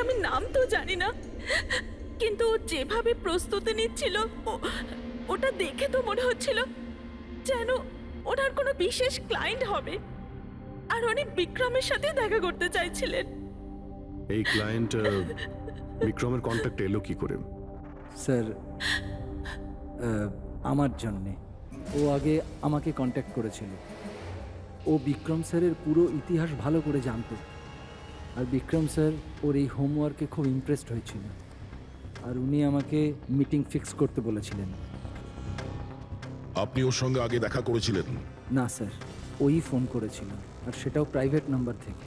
আমি নাম তো জানি না, কিন্তু ও যেভাবে প্রস্তুতি নিচ্ছিল ওটা দেখে তো মনে হচ্ছিল যেন ওনার কোনো বিশেষ ক্লায়েন্ট হবে, আর উনি বিক্রমের সাথে দেখা করতে চাইছিলেন। এই ক্লায়েন্ট বিক্রমের কন্ট্যাক্ট এলো কি করে? স্যার, আমার জন্যে ও আগে আমাকে কন্ট্যাক্ট করেছিল। ও বিক্রম স্যারের পুরো ইতিহাস ভালো করে জানতো, আর বিক্রম স্যার ওর এই হোমওয়ার্কে খুব ইমপ্রেসড হয়েছিল, আর উনি আমাকে মিটিং ফিক্স করতে বলেছিলেন। আপনি ওর সঙ্গে আগে দেখা করেছিলেন? না স্যার, ওই ফোন করেছিল, আর সেটাও প্রাইভেট নাম্বার থেকে।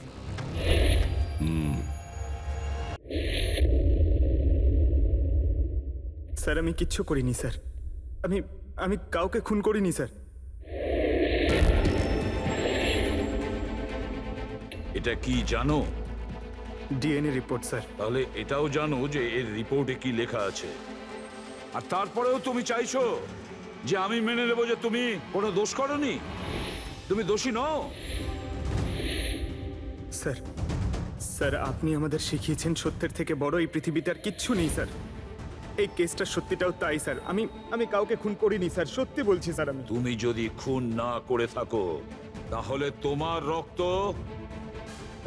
স্যার আমি কিচ্ছু করিনি স্যার, আমি কাউকে খুন করিনি স্যার। এটা কি জানো? DNA report sir. তাহলে এটাও জানো যে এর রিপোর্টে কি লেখা আছে, আর তারপরেও তুমি চাইছো যে আমি মেনে নেব যে তুমি কোনো দোষ করনি, তুমি দোষী নও। স্যার স্যার আপনি আমাদের শিখিয়েছেন সত্যের থেকে বড় এই পৃথিবীতে আর কিচ্ছু নেই স্যার। এই কেসটা সত্যিটাও তাই স্যার। আমি কাউকে খুন করিনি স্যার, সত্যি বলছি স্যার। তুমি যদি খুন না করে থাকো তাহলে তোমার রক্ত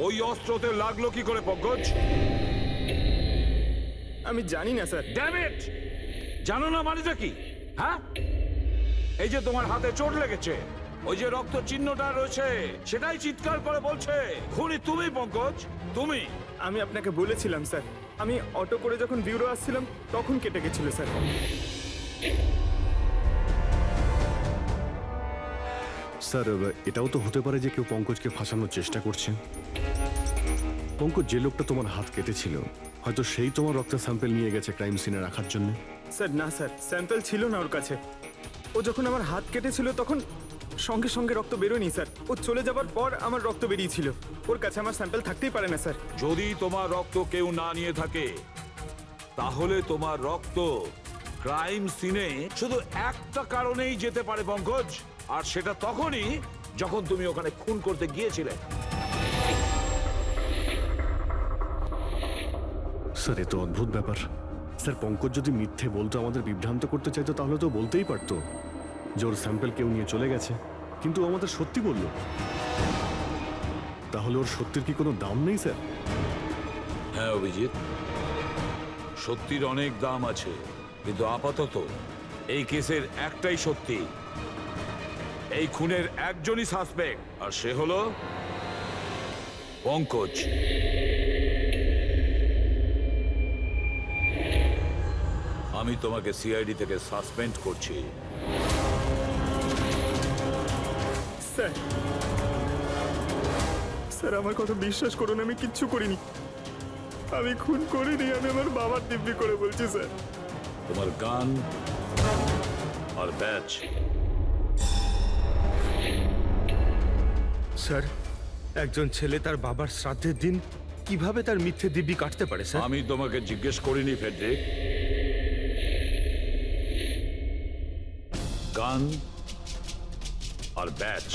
ওই অস্ত্রতে লাগলো কি করে পঙ্কজ? আমি জানি না স্যার। Damn it! জানো না মানেটা কি? হ্যাঁ, এই যে তোমার হাতে চোট লেগেছে, ওই যে রক্ত চিহ্নটা রয়েছে, সেটাই চিৎকার করে বলছে খুনি তুমি পঙ্কজ, তুমি। আমি আপনাকে বলেছিলাম স্যার, আমি অটো করে যখন বিউরো আসছিলাম তখন কেটে গেছিল স্যার। স্যার, এটাও তো হতে পারে যে কেউ পঙ্কজকে ফাঁসানোর চেষ্টা করছে। পঙ্কজ, যে লোকটা তোমার হাত কেটেছিল, হয়তো সেই তোমার রক্তের স্যাম্পল নিয়ে গেছে ক্রাইম সিনে রাখার জন্য। স্যার না স্যার, স্যাম্পল ছিল না ওর কাছে। ও যখন আমার হাত কেটেছিল তখন সঙ্গে সঙ্গে রক্ত বেরোয়নি স্যার। ও চলে যাবার পর আমার রক্ত বেরিয়েছিল। ওর কাছে আমার স্যাম্পল থাকতেই পারে না স্যার। যদি তোমার রক্ত কেউ না নিয়ে থাকে তাহলে তোমার রক্ত ক্রাইম সিনে শুধু একটা কারণেই যেতে পারে পঙ্কজ, আর সেটা তখনই যখন তুমি ওখানে খুন করতে গিয়েছিলে। স্যার, এ তো অদ্ভুত ব্যাপার। স্যার, পঙ্কজ যদি মিথ্যে বলতো, আমাদের বিভ্রান্ত করতে চাইতো, তাহলে তো বলতেই পারতো যে ওর স্যাম্পল কেউ নিয়ে চলে গেছে, কিন্তু ও আমাদের সত্যি বলল। তাহলে ওর সত্যির কি কোনো দাম নেই স্যার? হ্যাঁ অভিজিৎ, সত্যির অনেক দাম আছে, কিন্তু আপাতত এই কেসের একটাই সত্যি, এই খুনের একজনই সাসপেক্ট, আর সে হলো পঙ্কজ। আমি তোমাকে সিআইডি থেকে সাসপেন্ড করছি। স্যার স্যার আমার কথা বিশ্বাস করুন, আমি কিচ্ছু করিনি। আমি খুন করিনি, আমি আমার বাবার দিব্যি করে বলছি স্যার। তোমার গান আর ব্যাচ। স্যার, একজন ছেলে তার বাবার শ্রাদ্ধের দিন কিভাবে তার মিথ্যে দিব্যি কাটতে পারে স্যার? আমি তোমাকে জিজ্ঞেস করিনি ফেডরিক। গান আর ব্যাচ।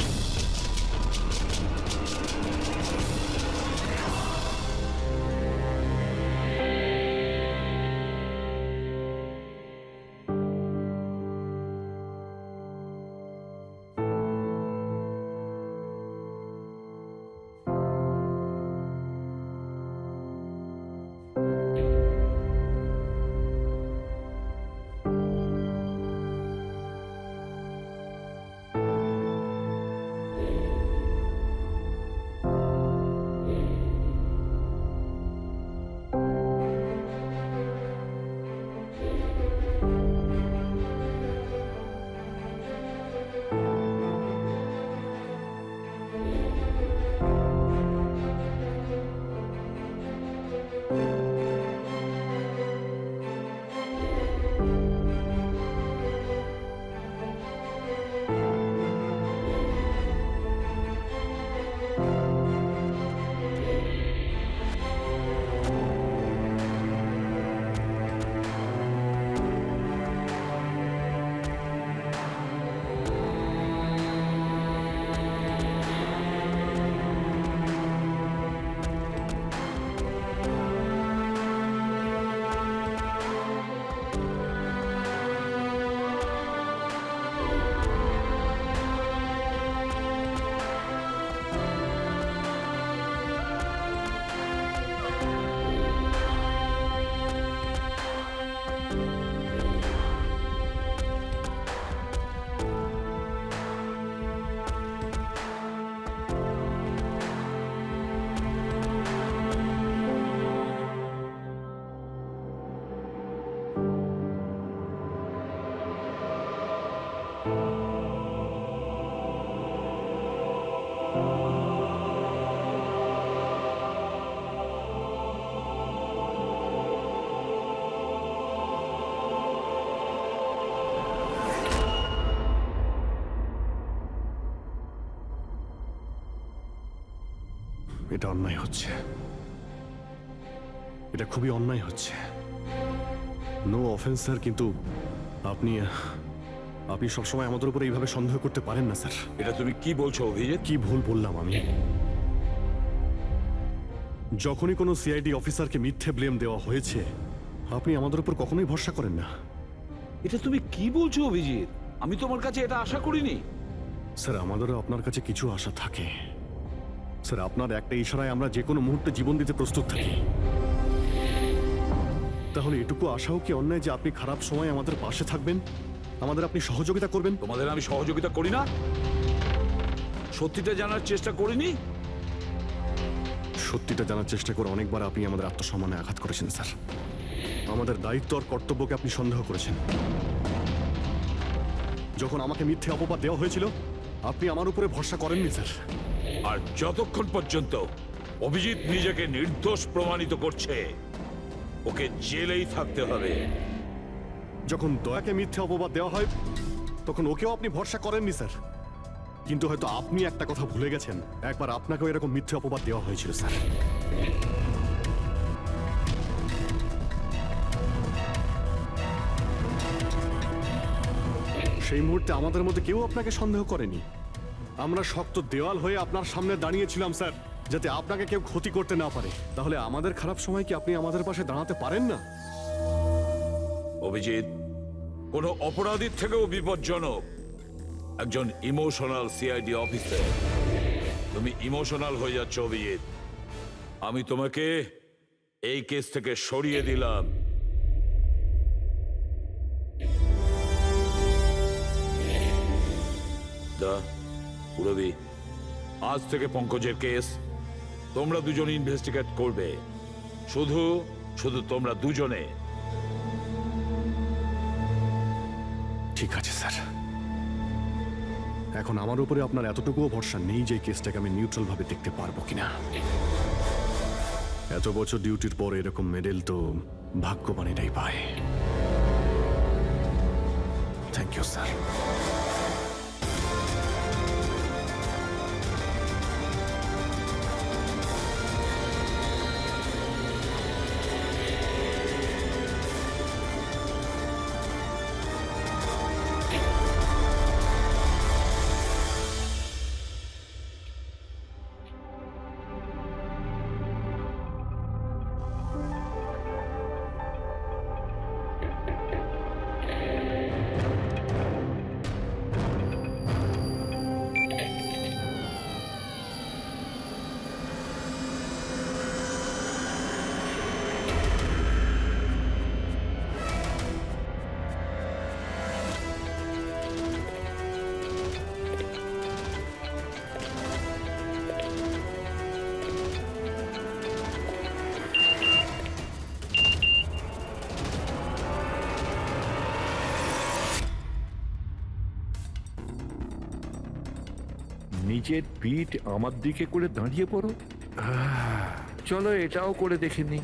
এটা অন্যায় হচ্ছে, এটা খুবই অন্যায় হচ্ছে। নো অফেন্স স্যার, কিন্তু আপনি আপনি সবসময় আমাদের উপরে এইভাবে সন্দেহ করতে পারেন না স্যার। এটা তুমি কি বলছো অভিজিৎ? কি ভুল বললাম আমি? যখনই কোনো সিআইডি অফিসারকে মিথ্যে ব্লেম দেওয়া হয়েছে, আপনি আমাদের উপর কখনোই ভরসা করেন না। এটা তুমি কি বলছো অভিজিৎ? আমি তোমার কাছে এটা আশা করিনি। স্যার, আমাদেরও আপনার কাছে কিছু আশা থাকে স্যার। আপনার একটা ইশারায় আমরা যে কোনো মুহূর্তে জীবন দিতে প্রস্তুত থাকি। তাহলে এটুকু আশাও কি অন্যায় যে আপনি খারাপ সময় আমাদের পাশে থাকবেন, আমাদের আপনি সহযোগিতা করবেন? তোমাদের আমি সহযোগিতা করি না? সত্যিটা জানার চেষ্টা করিনি? সত্যিটা জানার চেষ্টা করে অনেকবার আপনি আমাদের আত্মসম্মানে আঘাত করেছেন স্যার। আমাদের দায়িত্ব আর কর্তব্যকে আপনি সন্দেহ করেছেন। যখন আমাকে মিথ্যে অপবাদ দেওয়া হয়েছিল, আপনি আমার উপরে ভরসা করেননি স্যার। আর যতক্ষণ পর্যন্ত অভিজিৎ নিজেকে নির্দোষ প্রমাণিত করছে, ওকে জেলেই থাকতে হবে। যখন দয়াকে মিথ্যে অপবাদ দেওয়া হয়, তখন ওকেও আপনি ভরসা করেননি স্যার। কিন্তু হয়তো আপনি একটা কথা ভুলে গেছেন, একবার আপনাকেও এরকম মিথ্যে অপবাদ দেওয়া হয়েছিল স্যার। সেই মুহূর্তে আমাদের মধ্যে কেউ আপনাকে সন্দেহ করেনি। আমরা শক্ত দেওয়াল হয়ে আপনার সামনে দাঁড়িয়েছিলাম স্যার, যাতে আপনাকে কেউ ক্ষতি করতে না পারে। তাহলে আমাদের খারাপ সময় কি আপনি আমাদের পাশে দাঁড়াতে পারেন না? অভিজিৎ কোনো অপরাধীর থেকেও বিপজ্জনক একজন ইমোশনাল সিআইডি অফিসার। তুমি ইমোশনাল হয়ে যাচ্ছ অভিজিৎ। আমি তোমাকে এই কেস থেকে সরিয়ে দিলাম। পুরবি, আজ থেকে পঙ্কজের কেস তোমরা দুজন ইনভেস্টিগেট করবে। শুধু শুধু তোমরা দুজনে। ঠিক আছে স্যার। এখন আমার উপরে আপনার এতটুকুও ভরসা নেই যে কেসটাকে আমি নিউট্রাল ভাবে দেখতে পারবো কিনা। এত বছর ডিউটির পর এরকম মেডেল তো ভাগ্যবানেরাই পায়। Thank you sir. নিজের পিঠ আমার দিকে করে দাঁড়িয়ে পড়ো। চলো এটাও করে দেখে নি।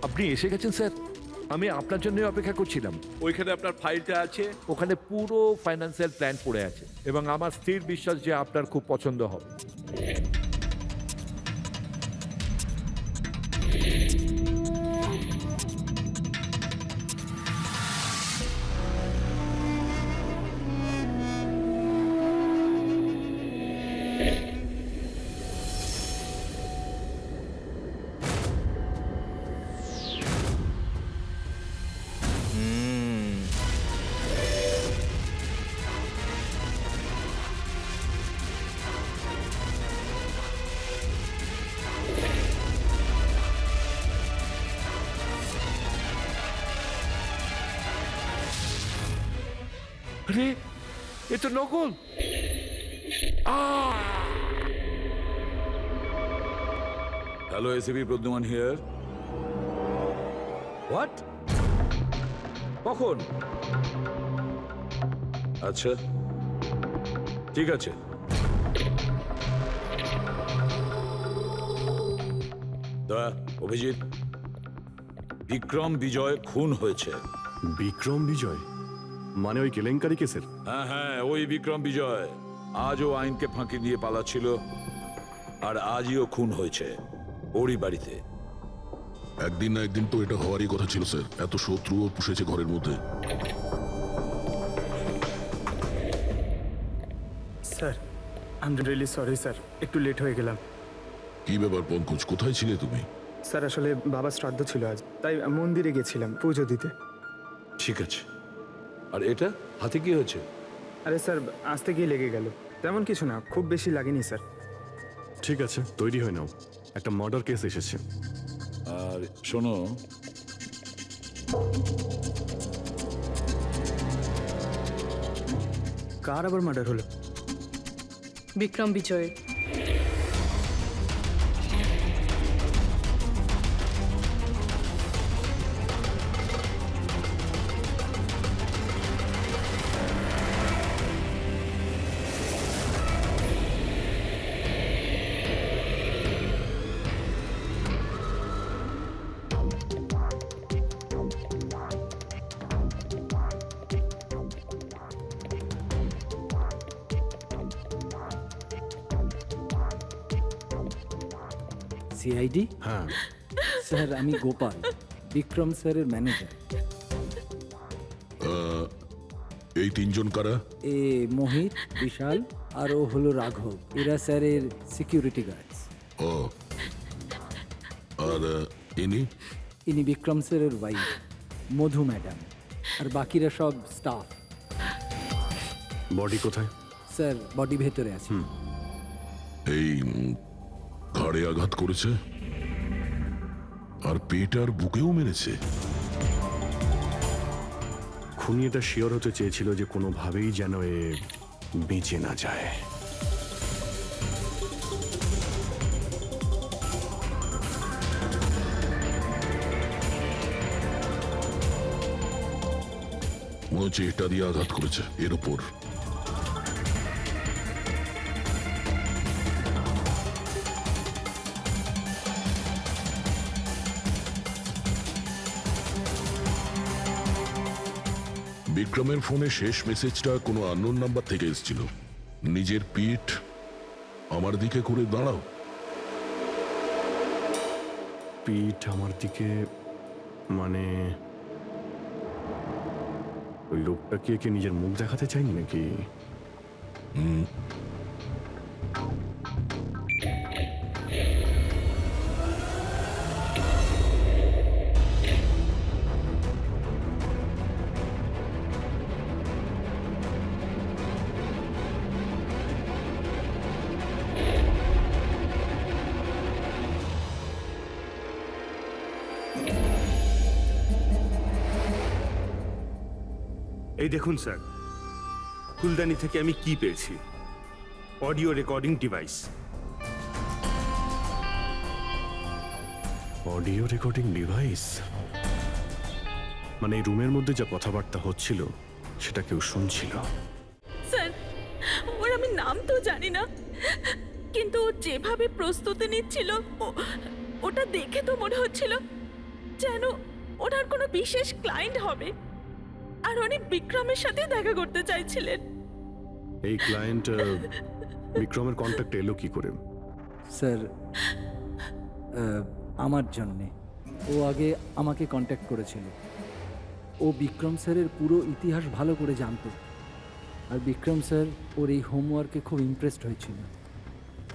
আপনি এসে গেছেন স্যার। আমি আপনার জন্য অপেক্ষা করছিলাম। ওইখানে আপনার ফাইলটা আছে, ওখানে পুরো ফাইন্যান্সিয়াল প্ল্যান পড়ে আছে এবং আমার স্থির বিশ্বাস যে আপনার খুব পছন্দ হবে। আরে এ তো নকল। Hello, ACP Pradyuman here. What? কখন? আচ্ছা, ঠিক আছে, তা অভিজিৎ, বিক্রম বিজয় খুন হয়েছে। বিক্রম বিজয় মানে ওই কেলেঙ্কারি কেসের? হ্যাঁ হ্যাঁ, ওই বিক্রম বিজয় আজও আইনকে ফাঁকি দিয়ে পালাচ্ছিল, আর আজও খুন হয়েছে ওরই বাড়িতে। একদিন না একদিন তো এটা হওয়ারই কথা ছিল স্যার। এত শত্রুও পুষেছে ঘরের মধ্যে। Sir I am really sorry sir, একটু লেট হয়ে গেলাম। কি ব্যাপার পঙ্কজ, কোথায় ছিলে তুমি? স্যার আসলে বাবার শ্রাদ্ধ ছিল আজ, তাই মন্দিরে গেছিলাম পুজো দিতে। ঠিক আছে, আর এটা হাতে কি হয়েছে? আরে স্যার আসতে গিয়ে লেগে গেল, তেমন কিছু না, খুব বেশি লাগেনি স্যার। ঠিক আছে, তৈরি হয়ে নাও, একটা মার্ডার কেস এসেছে। আর শোনো, কার আবার মার্ডার হলো? বিক্রম বিজয়ের। সিআইডি? হ্যাঁ, স্যার আমি গোপাল, বিক্রম স্যারের ম্যানেজার। এই তিনজন কারা? এ মোহিত, বিশাল আর ও হলো রাঘব। এরা স্যারের সিকিউরিটি গার্ডস। ও, আর ইনি? ইনি বিক্রম স্যারের ওয়াইফ মধু ম্যাডাম, আর বাকিরা সব স্টাফ। বডি কোথায়? স্যার বডি ভেতরে আছে। এই ঘাড়ে আঘাত করেছে আর পেট আর বুকেও মেরেছে। খুনি এটা শিওর হতে চেয়েছিল যে কোনোভাবেই যেন এ বেঁচে না যায়। মনে হচ্ছে এটা দিয়ে আঘাত করেছে এর উপর। বিক্রমের ফোনে শেষ মেসেজটা কোনো আননোন নাম্বার থেকে এসেছিল। নিজের পিঠ আমার দিকে করে দাঁড়াও। পিঠ আমার দিকে মানে ওই লোকটা কি একে নিজের মুখ দেখাতে চাইনি নাকি? এই দেখুন স্যার, ফুলদানি থেকে আমি কি পেয়েছি। Audio recording device. Audio recording device মানে এই রুমের মধ্যে যা কথাবার্তা হচ্ছিল সেটা কেউ শুনছিল। স্যার ওর আমি নাম তো জানি না, কিন্তু ও যেভাবে প্রস্তুতি নিচ্ছিল ওটা দেখে তো মনে হচ্ছিল যেন ওনার কোনো বিশেষ ক্লায়েন্ট হবে, আর উনি বিক্রমের সাথে দেখা করতে চাইছিলেন। এই ক্লায়েন্ট বিক্রমের কন্ট্যাক্ট এলো কি করে? স্যার আমার জন্যে ও আগে আমাকে কন্ট্যাক্ট করেছিল। ও বিক্রম স্যারের পুরো ইতিহাস ভালো করে জানতো, আর বিক্রম স্যার ওর এই হোমওয়ার্কে খুব ইমপ্রেসড হয়েছিল,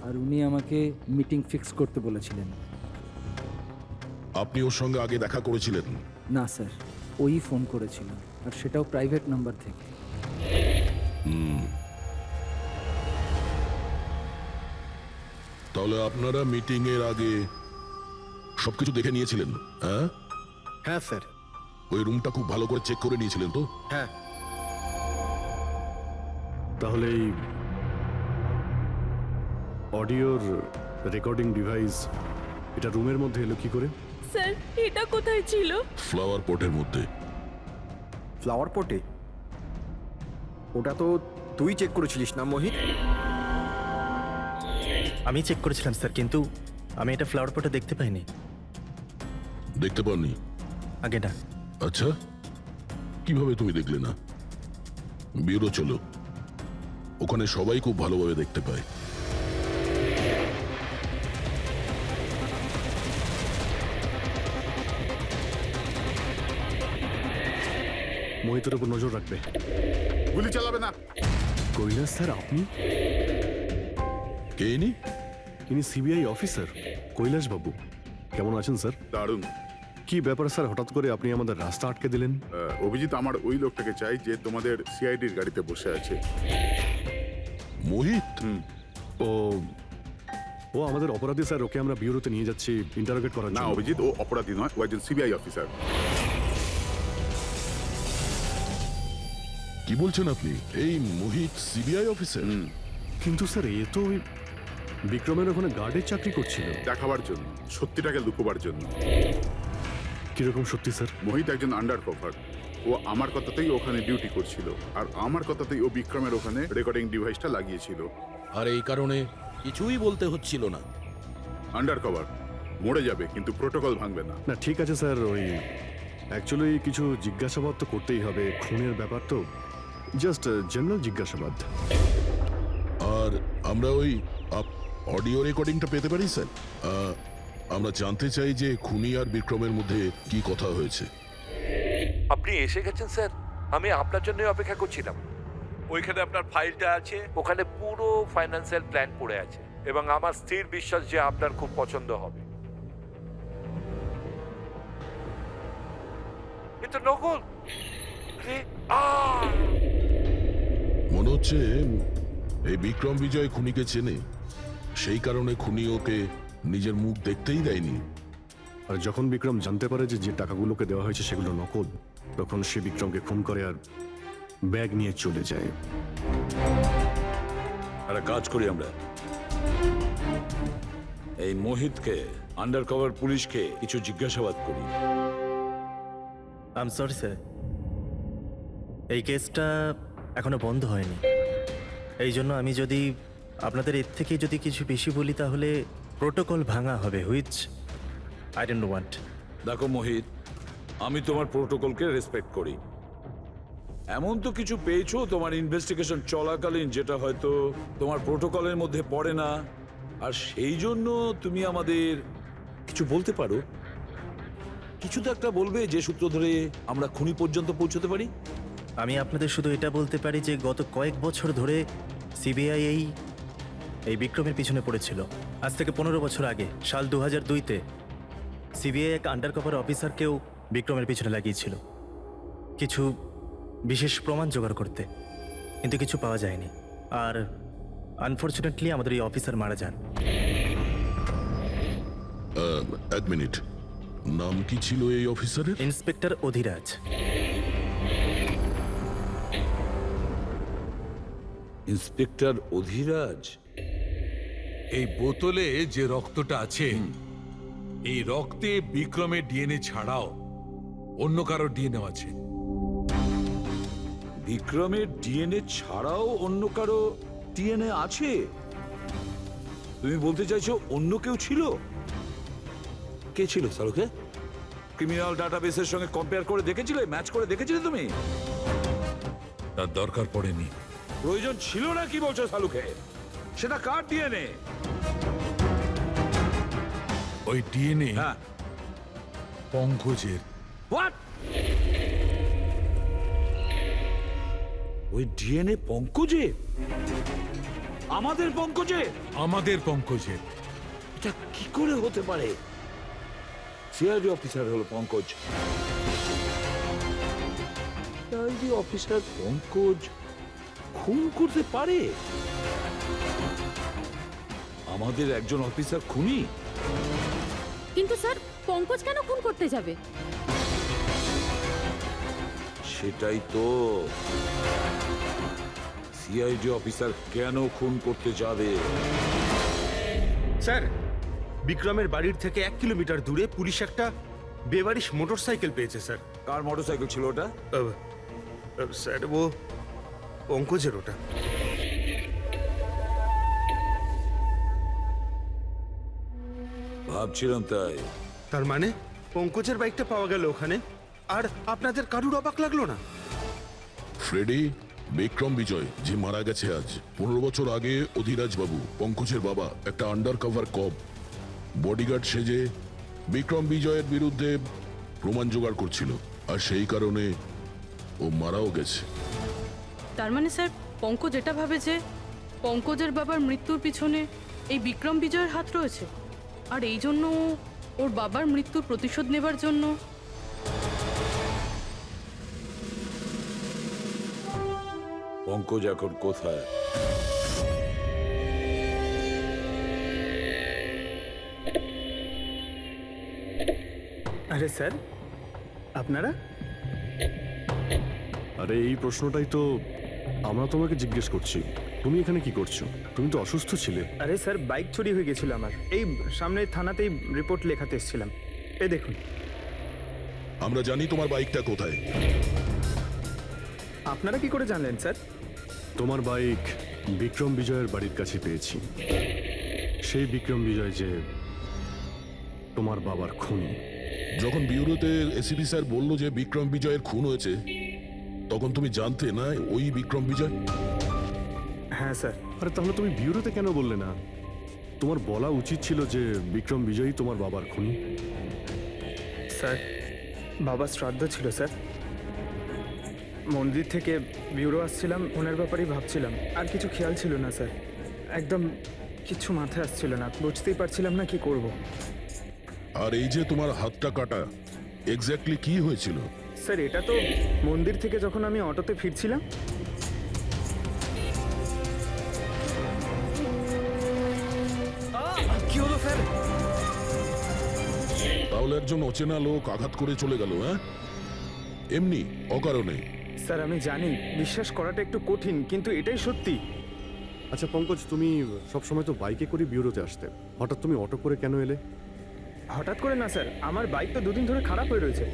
আর উনি আমাকে মিটিং ফিক্স করতে বলেছিলেন। আপনি ওর সঙ্গে আগে দেখা করেছিলেন? না স্যার, ওই ফোন করেছিল, আর সেটাও প্রাইভেট নাম্বার থেকে। তাহলে আপনারা মিটিং এর আগে সবকিছু দেখে নিয়েছিলেন? হ্যাঁ হ্যাঁ স্যার। ওই রুমটা খুব ভালো করে চেক করে নিয়েছিলেন তো? হ্যাঁ। তাহলে এই অডিওর রেকর্ডিং ডিভাইস এটা রুমের মধ্যে এলো কি করে? স্যার এটা কোথায় ছিল? ফ্লাওয়ার পটের মধ্যে। ফ্লাওয়ার পটে? ওটা তো তুই চেক করেছিলিস না মোহিত? আমি চেক করেছিলাম স্যার, কিন্তু আমি এটা ফ্লাওয়ার পটে দেখতে পাইনি। দেখতে পাননি? আগে না। আচ্ছা, কিভাবে তুমি দেখলে না? ব্যুরো চলো, ওখানে সবাই খুব ভালোভাবে দেখতে পায়। মোহিতের উপর নজর রাখবে। গুলি চালাবে না। কৈলাস স্যার, আপনি? কে ইনি? ইনি সিবিআই অফিসার কৈলাস বাবু। কেমন আছেন স্যার? দারুণ। কি ব্যাপার স্যার, হঠাৎ করে আপনি আমাদের রাস্তা আটকে দিলেন? অভিজিৎ, আমার ওই লোকটাকে চাই যে তোমাদের সিআইডির গাড়িতে বসে আছে। মোহিত? ও ও আমাদের অপরাধী স্যার, ওকে আমরা ব্যুরোতে নিয়ে যাচ্ছি ইন্টারোগেট করার না জন্য। অভিজিৎ, ও অপরাধী নয়, ও একজন সিবিআই অফিসার। কি বলছেন আপনি? এই মোহিত সিবিআই অফিসার? কিন্তু স্যার, এ তো ওই বিক্রমের ওখানে গার্ডের চাকরি করছিল। দেখাবার জন্য, সত্যিটাকে লুকোবার জন্য। কিরকম সত্যি স্যার? মোহিত একজন আন্ডার কভার। ও আমার কথাতেই ওখানে ডিউটি করছিল, আর আমার কথাতেই ও বিক্রমের ওখানে রেকর্ডিং ডিভাইসটা লাগিয়েছিল। আর এই কারণে কিছুই বলতে হচ্ছিল না। আন্ডার কভার মরে যাবে, কিন্তু প্রোটোকল ভাঙবে না। না ঠিক আছে স্যার, ওই অ্যাকচুয়ালি কিছু জিজ্ঞাসাবাদ তো করতেই হবে, খুনের ব্যাপার তো, জাস্ট জেনারেল জিজ্ঞাসাবাদ। আর আমরা ওই অডিও রেকর্ডিংটা পেতে পারি স্যার? আমরা জানতে চাই যে খুনি আর বিক্রমের মধ্যে কি কথা হয়েছে। আপনি এসে গেছেন স্যার, আমি আপনার জন্য অপেক্ষা করছিলাম। ওইখানে আপনার ফাইলটা আছে, ওখানে পুরো ফাইন্যান্সিয়াল প্ল্যান পড়ে আছে, এবং আমার স্থির বিশ্বাস যে আপনার খুব পছন্দ হবে। এটা নকল। আরে, মনে হচ্ছে এই বিক্রম বিজয় খুনিকে চেনে, সেই কারণে খুনি ওকে নিজের মুখ দেখতেই দেয়নি। আর যখন বিক্রম জানতে পারে যে যে টাকাগুলোকে দেওয়া হয়েছে সেগুলো নকল, তখন সে বিক্রমকে খুন করে আর ব্যাগ নিয়ে চলে যায়। একটা কাজ করি আমরা, এই মোহিতকে, আন্ডার কভার পুলিশকে কিছু জিজ্ঞাসাবাদ করি। আই এম সরি স্যার, এই কেসটা এখনো বন্ধ হয়নি। এই জন্য আমি যদি আপনাদের এর থেকে যদি কিছু বেশি বলি তাহলে প্রোটোকল ভাঙা হবে, হুইচ আই ডোন্ট ওয়ান্ট। দেখো মোহিত, আমি তোমার প্রোটোকলকে রেসপেক্ট করি। এমন তো কিছু পেয়েছো তোমার ইনভেস্টিগেশন চলাকালীন যেটা হয়তো তোমার প্রোটোকলের মধ্যে পড়ে না, আর সেই জন্য তুমি আমাদের কিছু বলতে পারো। কিছু তো একটা বলবে যে সূত্র ধরে আমরা খুনি পর্যন্ত পৌঁছতে পারি। আমি আপনাদের শুধু এটা বলতে পারি যে গত কয়েক বছর ধরে সিবিআই এই বিক্রমের পিছনে পড়েছিল। আজ থেকে 15 বছর আগে, সাল 2002-তে সিবিআই এক আন্ডারকভার অফিসারকেও বিক্রমের পিছনে লাগিয়েছিল কিছু বিশেষ প্রমাণ জোগাড় করতে, কিন্তু কিছু পাওয়া যায়নি। আর আনফর্চুনেটলি আমাদের এই অফিসার মারা যান। এক মিনিট, নাম কি ছিল এই অফিসারের? ইন্সপেক্টর অধিরাজ। ইন্সপেক্টর অধিরাজ? এই বোতলে যে রক্তটা আছে, এই রক্তে বিক্রমের ডিএনএ ছাড়াও অন্য কারো ডিএনএ আছে। বিক্রমের ডিএনএ ছাড়াও অন্য কারো ডিএনএ আছে? তুমি বলতে চাইছো অন্য কেউ ছিল? কে ছিল সালুকে? ক্রিমিনাল ডাটাবেসের সঙ্গে কম্পেয়ার করে দেখেছিলে, ম্যাচ করে দেখেছিলে তুমি? তার দরকার পড়েনি। প্রয়োজন ছিল না কি বলছো সালুকে? সেটা কার ডিএনএ? ওই ডিএনএ হ্যাঁ, পঙ্কজের। হোয়াট? ওই ডিএনএ পঙ্কজের? আমাদের পঙ্কজের? আমাদের পঙ্কজের। এটা কি করে হতে পারে? সিআইডি অফিসার হলো পঙ্কজ। সিআইডি অফিসার পঙ্কজ খুন করতে পারে? আমাদের একজন অফিসার খুনি? কিন্তু স্যার, পঙ্কজ কেন খুন করতে যাবে? সেটাই তো, সিআইডি অফিসার কেন খুন করতে যাবে? স্যার, বিক্রমের বাড়ির থেকে 1 কিলোমিটার দূরে পুলিশ একটা বেবারিশ মোটরসাইকেল পেয়েছে স্যার। কার মোটরসাইকেল ছিল ওটা? স্যার, ও পঙ্কজের ওটা। ভাবছিলাম তাই। তার মানে পঙ্কজের বাইকটা পাওয়া গেল ওখানে, আর আপনাদের কারুর অবাক লাগলো না? ফ্রেডি, বিক্রম বিজয় যে মারা গেছে আজ 15 বছর আগে, অধিরাজ বাবু পঙ্কজের বাবা একটা আন্ডার কভার কব বডিগার্ড সেজে বিক্রম বিজয়ের বিরুদ্ধে প্রমাণ জোগাড় করছিল, আর সেই কারণে ও মারাও গেছে। তার মানে স্যার পঙ্কজ এটা ভাবে যে পঙ্কজের বাবার মৃত্যুর পিছনে এই বিক্রম বিজয়ের হাত রয়েছে, আর এই জন্য ও ওর বাবার মৃত্যুর প্রতিশোধ নেবার জন্য। পঙ্কজ এখন কোথায়? আরে স্যার, আপনারা? আরে এই প্রশ্নটাই তো আমরা তোমাকে জিজ্ঞেস করছি। তুমি এখানে কি করছো? তুমি তো অসুস্থ ছিলে। আরে স্যার, বাইক চুরি হয়ে গেছিল আমার। এই সামনে থানাতেই রিপোর্ট লেখাতে এসেছিলাম। এই দেখুন। আমরা জানি তোমার বাইকটা কোথায়। আপনারা কি করে জানলেন স্যার? তোমার বাইক বিক্রম বিজয়ের বাড়ির কাছে পেয়েছি। সেই বিক্রম বিজয় যে তোমার বাবার খুনি। যখন বিউরোতে এসিপি স্যার বললো যে বিক্রম বিজয়ের খুন হয়েছে, তখন তুমি জানতে না ওই বিক্রম বিজয়? হ্যাঁ স্যার। আরে তাহলে তুমি বিউরোতে কেন বললে না? তোমার বলা উচিত ছিল যে বিক্রম বিজয়ই তোমার বাবার খুনি। স্যার, বাবার শ্রাদ্ধ ছিল স্যার। মন্দির থেকে বিউরো আসছিলাম, ওনার ব্যাপারেই ভাবছিলাম, আর কিছু খেয়াল ছিল না স্যার। একদম কিছু মাথায় আসছিল না, বুঝতেই পারছিলাম না কি করব। আর এই যে তোমার হাতটা কাটা, এক্স্যাক্টলি কি হয়েছিল? স্যার, এটা তো মন্দির থেকে যখন আমি অটোতে ফিরছিলাম। কি হলো স্যার? তাহলে একজন অচেনা লোক আঘাত করে চলে গেল, হ্যাঁ? এমনি অকারণে? স্যার, আমি জানি বিশ্বাস করাটা একটু কঠিন, কিন্তু এটাই সত্যি। আচ্ছা পঙ্কজ, তুমি সবসময় তো বাইকে করে বিউরোতে আসতে, হঠাৎ তুমি অটো করে কেন এলে? হঠাৎ করে না স্যার, আমার বাইক তো দুদিন ধরে খারাপ হয়ে রয়েছে।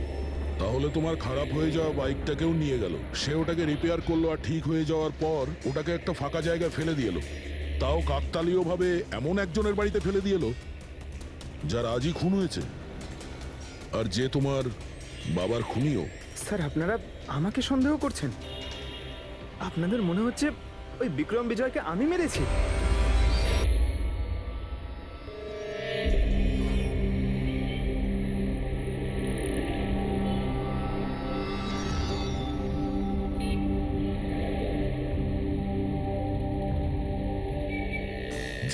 তাহলে তোমার খারাপ হয়ে যাওয়া বাইকটাকেও নিয়ে গেল, সে ওটাকে রিপেয়ার করলো, আর ঠিক হয়ে যাওয়ার পর ওটাকে একটা ফাঁকা জায়গায় ফেলে দিয়ে এলো, তাও কাকতালীয় ভাবে এমন একজনের বাড়িতে ফেলে দিয়ে এলো যার আজই খুন হয়েছে, আর যে তোমার বাবার খুনিও। স্যার, আপনারা আমাকে সন্দেহ করছেন? আপনাদের মনে হচ্ছে ওই বিক্রম বিজয়কে আমি মেরেছি?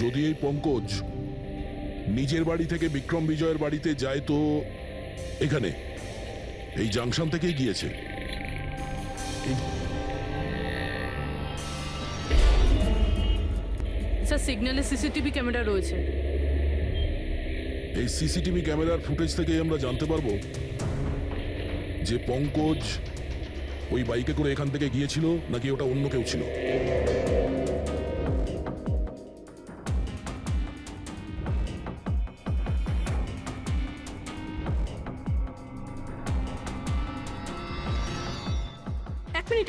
যদি এই পঙ্কজ নিজের বাড়ি থেকে বিক্রম বিজয়ের বাড়িতে যায়, তো এখানে এই জাংশন থেকেই গিয়েছে। স্যার, সিগন্যালে সিসিটিভি ক্যামেরা রয়েছে। এই সিসিটিভি ক্যামেরার ফুটেজ থেকেই আমরা জানতে পারবো যে পঙ্কজ ওই বাইকে করে এখান থেকে গিয়েছিল নাকি ওটা অন্য কেউ ছিল।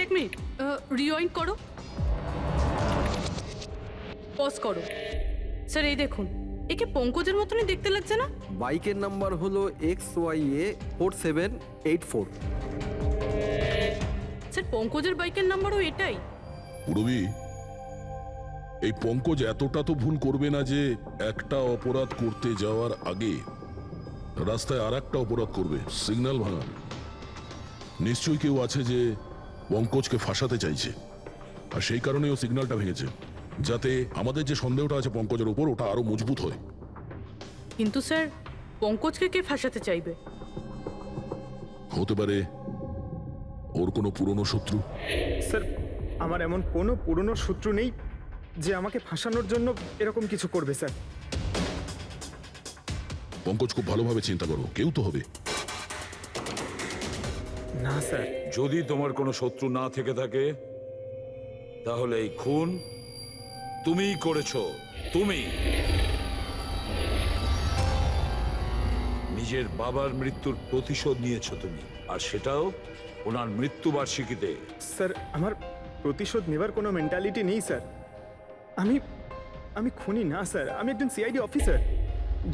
এক মিনিট রিওয়াইন্ড করো, পজ করো। স্যার, এই দেখুন, একে পঙ্কজের মতনই দেখতে লাগছে না? বাইকের নাম্বার হলো XYA4784। স্যার, পঙ্কজের বাইকের নাম্বারও এটাই? পুরবি, এই পঙ্কজ এতটা তো ভুল করবে না যে একটা অপরাধ করতে যাওয়ার আগে রাস্তায় আর একটা অপরাধ করবে, সিগন্যাল ভাঙা। নিশ্চয়ই কেউ আছে যে পঙ্কজকে ফাঁসাতে চাইছে, আর সেই কারণে ও সিগন্যালটা ভেঙেছে, যাতে আমাদের যে সন্দেহটা আছে পঙ্কজের উপর, ওটা আরো মজবুত হয়। কিন্তু স্যার, পঙ্কজকে কে ফাঁসাতে চাইবে? হতে পারে ওর কোনো পুরনো শত্রু। স্যার, আমার এমন কোনো পুরনো শত্রু নেই যে আমাকে ফাঁসানোর জন্য এরকম কিছু করবে স্যার। পঙ্কজ, খুব ভালোভাবে চিন্তা করো, কেউ তো হবে। না স্যার। যদি তোমার কোনো শত্রু না থেকে থাকে, তাহলে এই খুন তুমিই করেছো। তুমি নিজের বাবার মৃত্যুর প্রতিশোধ নিয়েছো তুমি, আর সেটাও ওনার মৃত্যুবার্ষিকীতে। স্যার, আমার প্রতিশোধ নেবার কোনো মেন্টালিটি নেই স্যার। আমি খুনি না স্যার, আমি একজন সিআইডি অফিসার।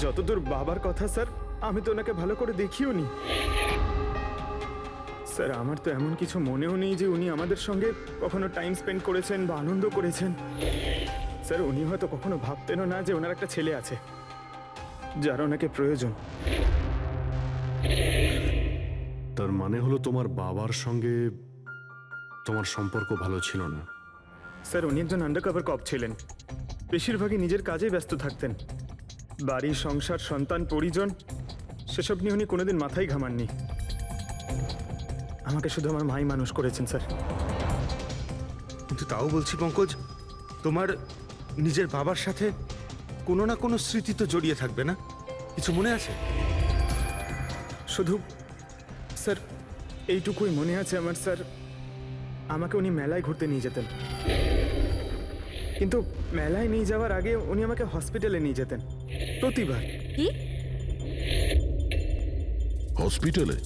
যতদূর বাবার কথা স্যার, আমি তো ওনাকে ভালো করে দেখিও নি। স্যার আমার তো এমন কিছু মনেও নেই যে উনি আমাদের সঙ্গে কখনো টাইম স্পেন্ড করেছেন বা আনন্দ করেছেন। স্যার উনি হয়তো কখনো ভাবতেনও না যে ওনার একটা ছেলে আছে যার ওনাকে প্রয়োজন। তার মানে হলো তোমার বাবার সঙ্গে তোমার সম্পর্ক ভালো ছিল না? স্যার উনি একজন আন্ডারকভার কপ ছিলেন, বেশিরভাগই নিজের কাজে ব্যস্ত থাকতেন। বাড়ি, সংসার, সন্তান, পরিজন সেসব নিয়ে উনি কোনোদিন মাথায় ঘামাননি। আমাকে শুধু আমার মাই মানুষ করেছেন স্যার। কিন্তু তাও বলছি পঙ্কজ, তোমার নিজের বাবার সাথে কোনো না কোনো স্মৃতি তো জড়িয়ে থাকবে না? কিছু মনে আছে? শুধু স্যার এইটুকুই মনে আছে আমার স্যার, আমাকে উনি মেলায় ঘুরতে নিয়ে যেতেন, কিন্তু মেলায় নিয়ে যাওয়ার আগে উনি আমাকে হসপিটালে নিয়ে যেতেন প্রতিবার। কি? হসপিটালে?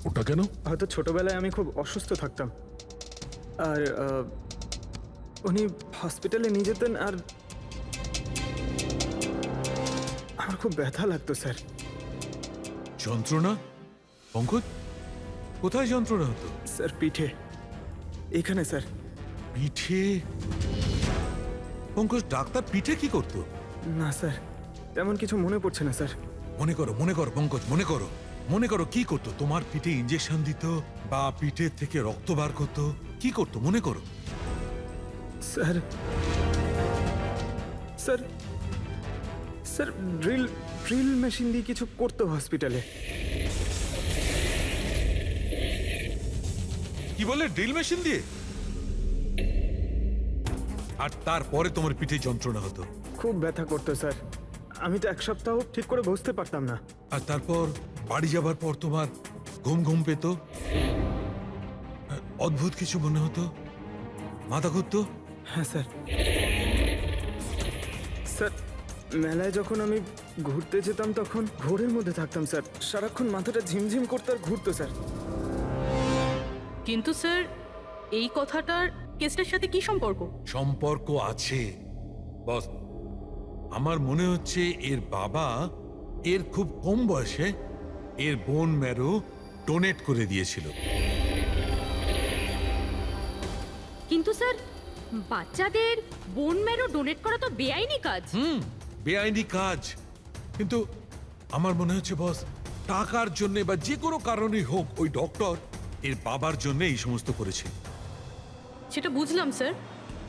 ওটা কেন? হয়তো ছোটবেলায় আমি খুব অসুস্থ থাকতাম, আর উনি হসপিটালে নিয়ে যেতেন, আর আমার খুব ব্যথা লাগতো স্যার। যন্ত্রণা? পঙ্কজ, কোথায় যন্ত্রণা হতো? স্যার পিঠে, এখানে স্যার। পিঠে? পঙ্কজ, ডাক্তার পিঠে কি করতো? না স্যার, তেমন কিছু মনে পড়ছে না স্যার। মনে করো পঙ্কজ, মনে করো কি করতো? তোমার পিঠে ইঞ্জেকশন দিত বা পিঠের থেকে রক্ত বার করতো? কি করতো মনে করো? Sir sir sir drill machine দিয়ে কিছু করতো হসপিটালে। কি বলে? ড্রিল মেশিন দিয়ে? আর তারপরে তোমার পিঠে যন্ত্রণা হতো? খুব ব্যথা করতো স্যার, আমি তো এক সপ্তাহ ঠিক করে বসতে পারতাম না। আর তারপর বাড়ি যাবার পর তোমার ঘুম ঘুম পেত, অদ্ভুত কিছু মনে হতো, মাথা ঘুরতো? হ্যাঁ স্যার। স্যার মেলায় যখন আমি ঘুরতে যেতাম তখন ঘোরের মধ্যে থাকতাম স্যার, সারাক্ষণ মাথাটা ঝিমঝিম করতে আর ঘুরতো স্যার। কিন্তু স্যার এই কথাটার কেসটার সাথে কি সম্পর্ক? সম্পর্ক আছে বস। আমার মনে হচ্ছে এর বাবা এর খুব কম বয়সে এর বোন ম্যারো ডোনেট করে দিয়েছিল। কিন্তু স্যার বাচ্চাদের বোন ম্যারো ডোনেট করা তো বেআইনি কাজ। বেআইনি কাজ, কিন্তু আমার মনে হচ্ছে বস টাকার জন্য বা যে কোনো কারণেই হোক ওই ডক্টর এর বাবার জন্য এই সমস্ত করেছে। সেটা বুঝলাম স্যার,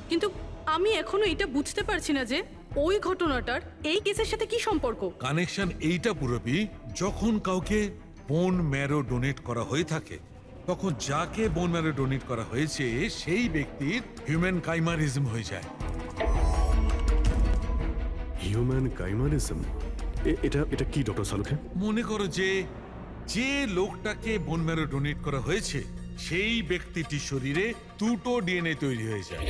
কিন্তু আমি এখনো এটা বুঝতে পারছি না যে ওই ঘটনাটার এই কেসের সাথে কি সম্পর্ক। কানেকশন এইটা পুরোপুরি, যখন কাউকে বোন ম্যারো ডোনেট করা হয়ে থাকে তখন যাকে বোন ম্যারো ডোনেট করা হয়েছে সেই ব্যক্তির হিউম্যান কাইমারিজম হয়ে যায়। হিউম্যান কাইমারিজম? এটা কি ডক্টর সালুখে? মনে করো যে যে লোকটাকে বোন ম্যারো ডোনেট করা হয়েছে সেই ব্যক্তিটির শরীরে দুটো ডিএনএ তৈরি হয়ে যায়।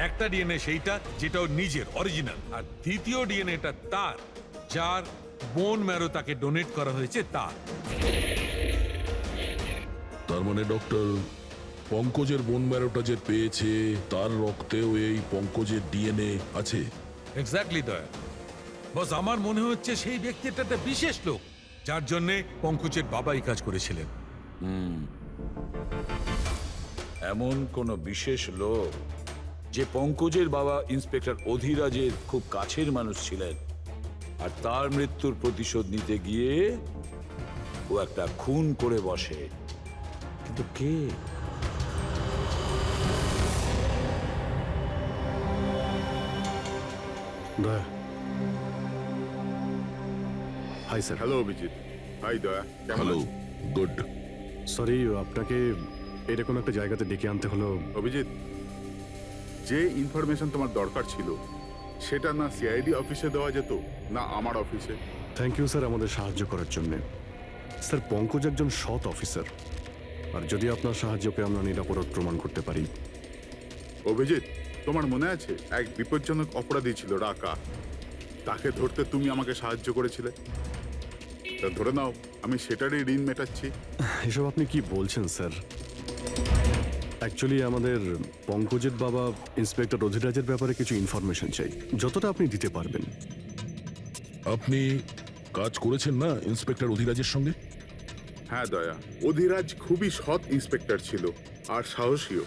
একটা ডিএনএ সেইটা যেটা ওর নিজের অরিজিনাল, আর দ্বিতীয় ডিএনএটা তার যার বোন ম্যারো তাকে ডোনেট করা হয়েছে তার। তার মানে ডক্টর, পঙ্কজের বোন ম্যারোটা যে পেয়েছে তার রক্তেও এই পঙ্কজের ডিএনএ আছে? এক্স্যাক্টলি দয়া বস, আমার মনে হচ্ছে সেই ব্যক্তিটা একটা বিশেষ লোক যার জন্যে পঙ্কজের বাবা এই কাজ করেছিলেন। এমন কোন বিশেষ লোক যে পঙ্কজের বাবা ইন্সপেক্টর অধিরাজের খুব কাছের মানুষ ছিলেন, আর তার মৃত্যুর প্রতিশোধ নিতে গিয়ে ও একটা খুন করে বসে। কিন্তু কে? Daya. Hi sir. Hello Abhijit. Hi Daya. Hello, good. Sorry, আপনাকে এরকম একটা জায়গাতে ডেকে আনতে হলো। অভিজিৎ, যে ইনফরমেশন তোমার দরকার ছিল সেটা না সিআইডি অফিসে দেওয়া যেত না আমার অফিসে? থ্যাংক ইউ স্যার আমাদের সাহায্য করার জন্য। স্যার পঙ্কজ একজন সৎ অফিসার, আর যদি আপনার সাহায্যকে আমরা নিরাপরাধ প্রমাণ করতে পারি। অভিজিৎ, তোমার মনে আছে এক বিপজ্জনক অপরাধী ছিল রাকা, তাকে ধরতে তুমি আমাকে সাহায্য করেছিলে। তা ধরে নাও আমি সেটারই ঋণ মেটাচ্ছি। এসব আপনি কি বলছেন স্যার? অ্যাকচুয়ালি আমাদের পঙ্কজের বাবা ইন্সপেক্টর অধিরাজের ব্যাপারে কিছু ইনফরমেশন চাই, যতটা আপনি দিতে পারবেন। আপনি কাজ করেছেন না ইন্সপেক্টর অধিরাজের সঙ্গে? হ্যাঁ দয়া, অধিরাজ খুবই সৎ ইন্সপেক্টর ছিল আর সাহসীও।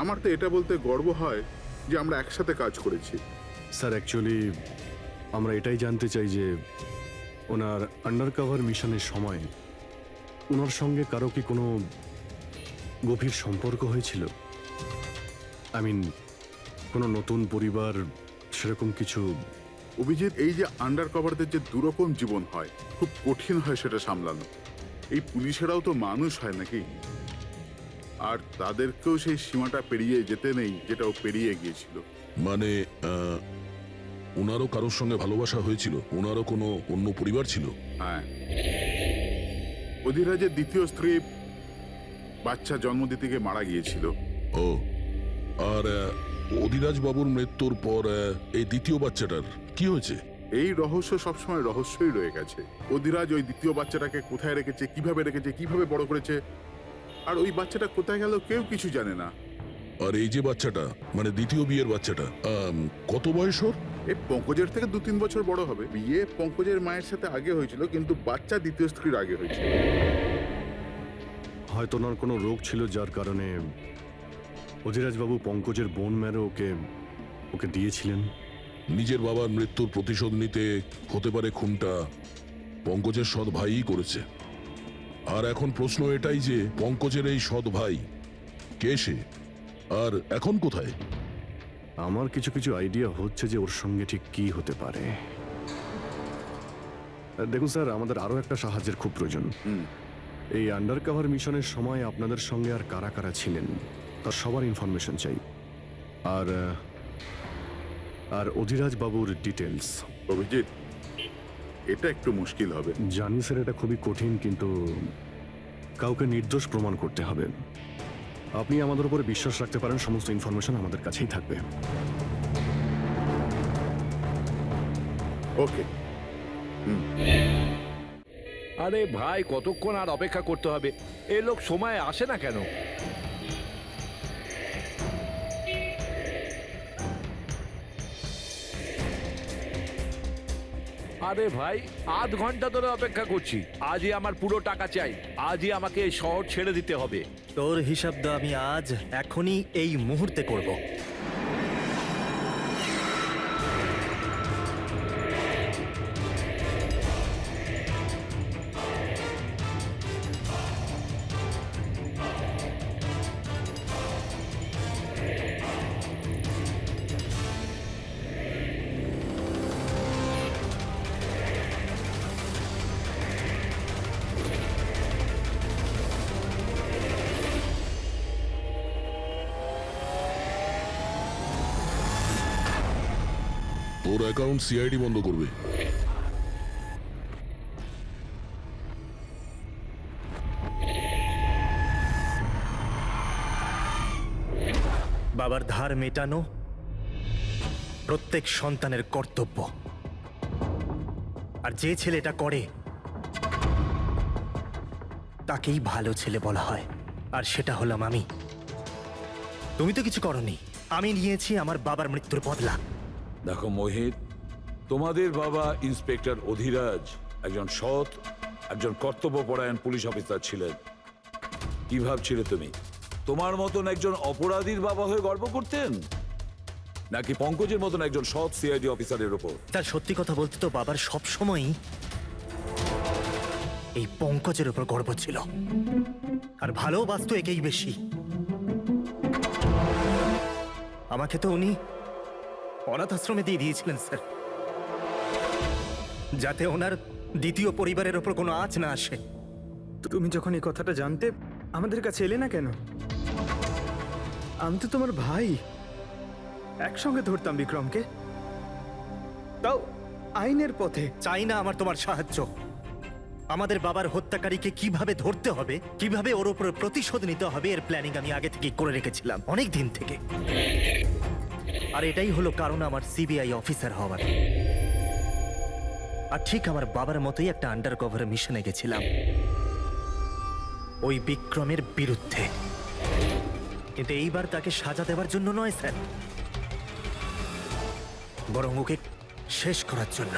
আমার তো এটা বলতে গর্ব হয় যে আমরা একসাথে কাজ করেছি। স্যার অ্যাকচুয়ালি আমরা এটাই জানতে চাই যে ওনার আন্ডারকভার মিশনের সময় ওনার সঙ্গে কারো কি কোনো গভীর সম্পর্ক হয়েছিল? আই মিন কোনো নতুন পরিবার সেরকম কিছু? অভিজিৎ, এই যে আন্ডার কভারদের যে দুরকম জীবন হয়, খুব কঠিন হয় সেটা সামলানো। এই পুলিশেরাও তো মানুষ হয় নাকি, আর তাদেরকেও সেই সীমাটা পেরিয়ে যেতে নেই যেটা ও পেরিয়ে গিয়েছিল। মানে ওনারও কারোর সঙ্গে ভালোবাসা হয়েছিল? ওনারও কোনো অন্য পরিবার ছিল? হ্যাঁ, অধিরাজের দ্বিতীয় স্ত্রী বাচ্চা জন্ম দিতে গিয়ে মারা গিয়েছিল। ও, আর অধিরাজ বাবুর মৃত্যুর পর এই দ্বিতীয় বাচ্চাটার কি হয়েছে? এই রহস্য সবসময় রহস্যই রয়ে গেছে। অধিরাজ ওই দ্বিতীয় বাচ্চাটাকে কোথায় রেখেছে, কিভাবে বড় করেছে, আর ওই বাচ্চাটা কোথায় গেল কেউ কিছু জানে না। আর এই যে বাচ্চাটা, মানে দ্বিতীয় বিয়ের বাচ্চাটা, কত বয়স ওর? এই পঙ্কজের থেকে 2-3 বছর বড় হবে। বিয়ে পঙ্কজের মায়ের সাথে আগে হয়েছিল, কিন্তু বাচ্চা দ্বিতীয় স্ত্রীর আগে হয়েছিল। হয়তো ওনার কোনো রোগ ছিল যার কারণে অধিরাজবাবু পঙ্কজের বোন ম্যারো ওকে দিয়েছিলেন। নিজের বাবার মৃত্যুর প্রতিশোধ নিতে হতে পারে খুনটা পঙ্কজের সৎ ভাইই করেছে। আর এখন প্রশ্ন এটাই যে পঙ্কজের এই সৎ ভাই কে সে, আর এখন কোথায়? আমার কিছু কিছু আইডিয়া হচ্ছে যে ওর সঙ্গে ঠিক কি হতে পারে। দেখুন স্যার, আমাদের আরো একটা সাহায্যের খুব প্রয়োজন। এই আন্ডারকভার মিশনের সময় আপনাদের সঙ্গে আর কারা কারা ছিলেন তার সবার ইনফরমেশন চাই, আর অধিরাজ বাবুর ডিটেলস। অভিজিৎ, এটা একটু মুশকিল হবে। জানি স্যার, এটা খুবই কঠিন, কিন্তু কাউকে নির্দোষ প্রমাণ করতে হবে। আপনি আমাদের উপরে বিশ্বাস রাখতে পারেন, সমস্ত ইনফরমেশন আমাদের কাছেই থাকবে। ওকে। আরে ভাই, কতক্ষণ আর অপেক্ষা করতে হবে? এই লোক সময় আসে না কেন? আরে ভাই, আধ ঘন্টা ধরে অপেক্ষা করছি। আজই আমার পুরো টাকা চাই। আজই আমাকে এই শহর ছেড়ে দিতে হবে। তোর হিসাব তো আমি আজ এখনই এই মুহূর্তে করব। ওর অ্যাকাউন্ট সিআইডি বন্ধ করবে। বাবার ধার মেটানো প্রত্যেক সন্তানের কর্তব্য, আর যে ছেলে এটা করে তাকেই ভালো ছেলে বলা হয়, আর সেটা হলাম আমি। তুমি তো কিছু করনি, আমি নিয়েছি আমার বাবার মৃত্যুর বদলা। দেখো মোহিত, তোমাদের বাবা ইন্সপেক্টর অধিরাজ একজন সৎ, একজন কর্তব্যপরায়ণ পুলিশ অফিসার ছিলেন। কি ভাবছিলে তুমি? তোমার মতন একজন অপরাধীর বাবা হয়ে গর্ব করতেন, নাকি পঙ্কজের মতন একজন সৎ সিআইডি অফিসারের উপর? তার সত্যি কথা বলতে তো বাবার সব সময়ই এই পঙ্কজের উপর গর্ব ছিল, আর ভালোবাসতো একেই বেশি। আমাকে তো উনি অনাথ আশ্রমে দিয়ে দিয়েছিলেন স্যার, যাতে ওনার দ্বিতীয় পরিবারের ওপর কোনো আঁচ না আসে। তুমি যখন এই কথাটা জানতে আমাদের কাছে এলে না কেন? আমি তো তোমার ভাই, একসঙ্গে ধরতাম বিক্রমকে, তাও আইনের পথে। চাই না আমার তোমার সাহায্য। আমাদের বাবার হত্যাকারীকে কিভাবে ধরতে হবে, কিভাবে ওর উপর প্রতিশোধ নিতে হবে, এর প্ল্যানিং আমি আগে থেকে করে রেখেছিলাম, অনেক দিন থেকে। আর এটাই হলো কারণ আমার সিবিআই অফিসার হওয়ার। আর ঠিক আমার বাবার মতোই একটা আন্ডার কভার মিশনে গেছিলাম ওই বিক্রমের বিরুদ্ধে। কিন্তু এইবার তাকে সাজা দেওয়ার জন্য নয় স্যার, বরং ওকে শেষ করার জন্য।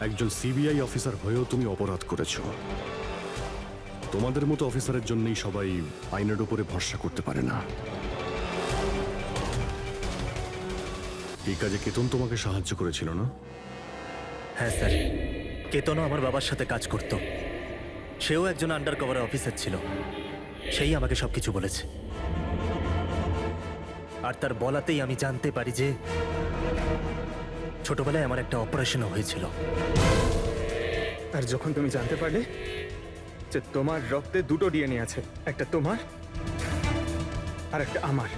একজন সিবিআই অফিসার হয়েও তুমি অপরাধ করেছো। তোমাদের মতো অফিসারের জন্যই সবাই আইনের উপরে ভরসা করতে পারে না। এই কাজে কেতন তোমাকে সাহায্য করেছিল না? হ্যাঁ স্যার, কেতনও আমার বাবার সাথে কাজ করত। সেও একজন আন্ডার কভার অফিসার ছিল। সেই আমাকে সবকিছু বলেছে। আর তার বলাতেই আমি জানতে পারি যে ছোটবেলায় আমার একটা অপারেশনও হয়েছিল। আর যখন তুমি জানতে পারলে যে তোমার রক্তে দুটো ডিএনএ আছে, একটা তোমার আর একটা আমার,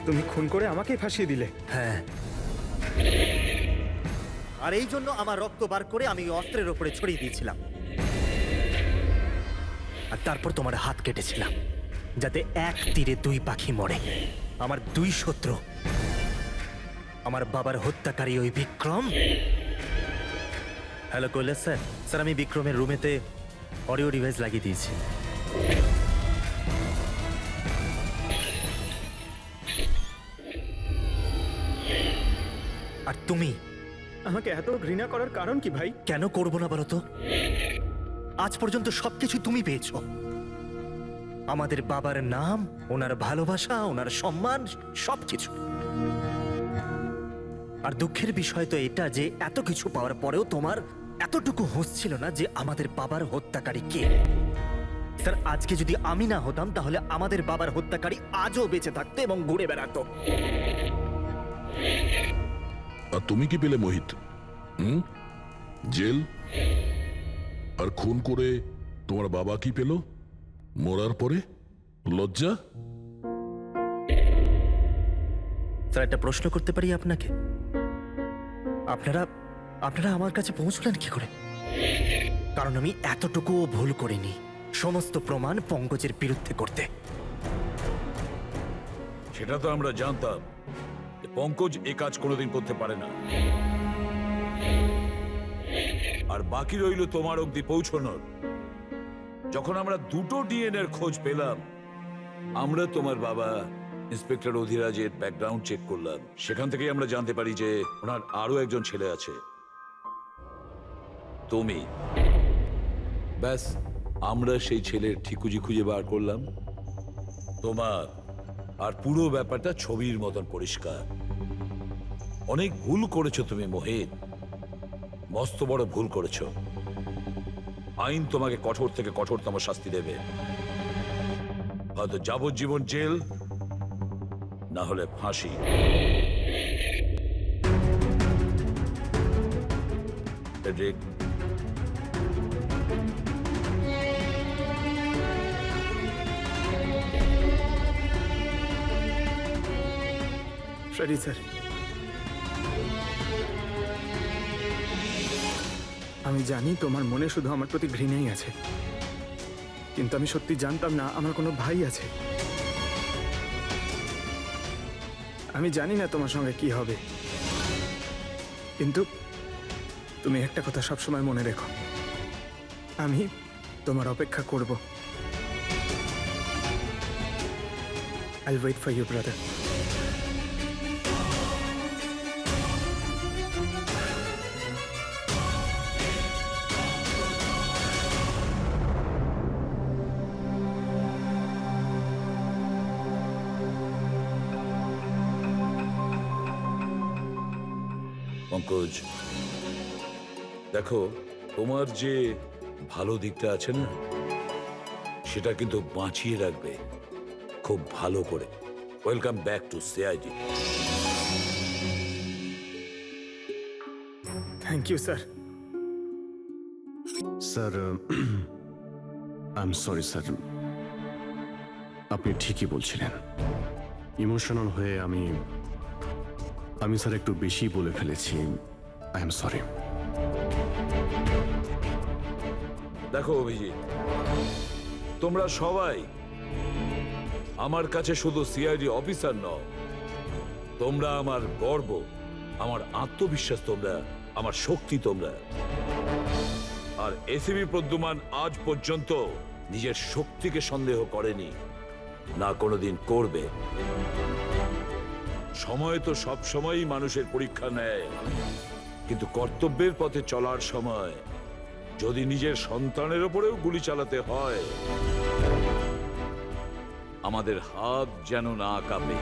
তুমি খুন করে আমাকেই ফাঁসিয়ে দিলে। হ্যাঁ, আর এই জন্য আমার রক্ত বার করে আমি অস্ত্রের ওপরে ছড়িয়ে দিয়েছিলাম। আর তারপর তোমার হাত কেটেছিলাম, যাতে এক তীরে দুই পাখি মরে। আমার দুই শত্রু, আমার বাবার হত্যাকারী ওই Vikram. Hello Kailash sir. Sir, আমি বিক্রমের রুমেতে অডিও ডিভাইস লাগিয়ে দিয়েছি। আর তুমি আমাকে এত ঘৃণা করার কারণ কি ভাই? কেন করবো না বলো তো? আজ পর্যন্ত সবকিছু তুমি পেয়েছো। আমাদের বাবার নাম, ওনার ভালোবাসা, ওনার সম্মান, সবকিছু। আর দুঃখের বিষয় তো এটা যে এত কিছু পাওয়ার পরেও তোমার এতটুকু হুঁশ ছিল না যে আমাদের বাবার হত্যাকারী কে। স্যার, আজকে যদি আমি না হতাম তাহলে আমাদের বাবার হত্যাকারী আজও বেঁচে থাকতো এবং ঘুরে বেড়াতো। আর তুমি কি পেলে মোহিত? জেল। আর খুন করে তোমার বাবা কি পেল? মরার পরে লজ্জা। স্যার, একটা প্রশ্ন করতে পারি আপনাকে? আপনারা আমার কাছে পৌঁছলেন কি করে? কারণ আমি এতটুকুও ভুল করিনি সমস্ত প্রমাণ পঙ্কজের বিরুদ্ধে করতে। সেটা তো আমরা জানতাম যে পঙ্কজ এ কাজ কোনোদিন করতে পারে না। আর বাকি রইল তোমার অবধি পৌঁছানোর। যখন আমরা দুটো ডিএনএর খোঁজ পেলাম, আমরা তোমার বাবা ইন্সপেক্টর অধিরাজের ব্যাকগ্রাউন্ড চেক করলাম। সেখান থেকেই আমরা জানতে পারি যে ওনার আরো একজন ছেলে আছে, তুমি। ব্যাস, আমরা সেই ছেলের ঠিকুজি খুঁজে বার করলাম তোমার। আর পুরো ব্যাপারটা ছবির মতন পরিষ্কার। অনেক ভুল করেছো তুমি মোহিত, মস্ত বড় ভুল করেছো। আইন তোমাকে কঠোর থেকে কঠোরতম শাস্তি দেবে। হয়তো যাবজ্জীবন জেল, না হলে ফাঁসি। ফ্রেডরিক, সরি স্যার, আমি জানি তোমার মনে শুধু আমার প্রতি ঘৃণাই আছে, কিন্তু আমি সত্যি জানতাম না আমার কোনো ভাই আছে। আমি জানি না তোমার সঙ্গে কি হবে, কিন্তু তুমি একটা কথা সবসময় মনে রেখো, আমি তোমার অপেক্ষা করব। I'll wait for you, brother. Pankaj, দেখো, তোমার যে ভালো দিকটা আছে না, সেটা কিন্তু বাঁচিয়ে রাখবে খুব ভালো করে। Welcome back to CID. Thank you sir. Sir, I am sorry sir. আপনি ঠিকই বলছিলেন। ইমোশনাল হয়ে আমি স্যার একটু বেশি বলে ফেলেছি। I am sorry. দেখো অভিজিৎ, তোমরা সবাই আমার কাছে শুধু সিআইডি অফিসার নও, তোমরা আমার গর্ব, আমার আত্মবিশ্বাস, তোমরা আমার শক্তি। তোমরা আর এসিবি প্রদ্যুমান আজ পর্যন্ত নিজের শক্তিকে সন্দেহ করেনি, না কোনোদিন করবে। সময় তো সব সময়ই মানুষের পরীক্ষা নেয়, কিন্তু কর্তব্যের পথে চলার সময় যদি নিজের সন্তানের ওপরেও গুলি চালাতে হয়, আমাদের হাত যেন না কাঁপে।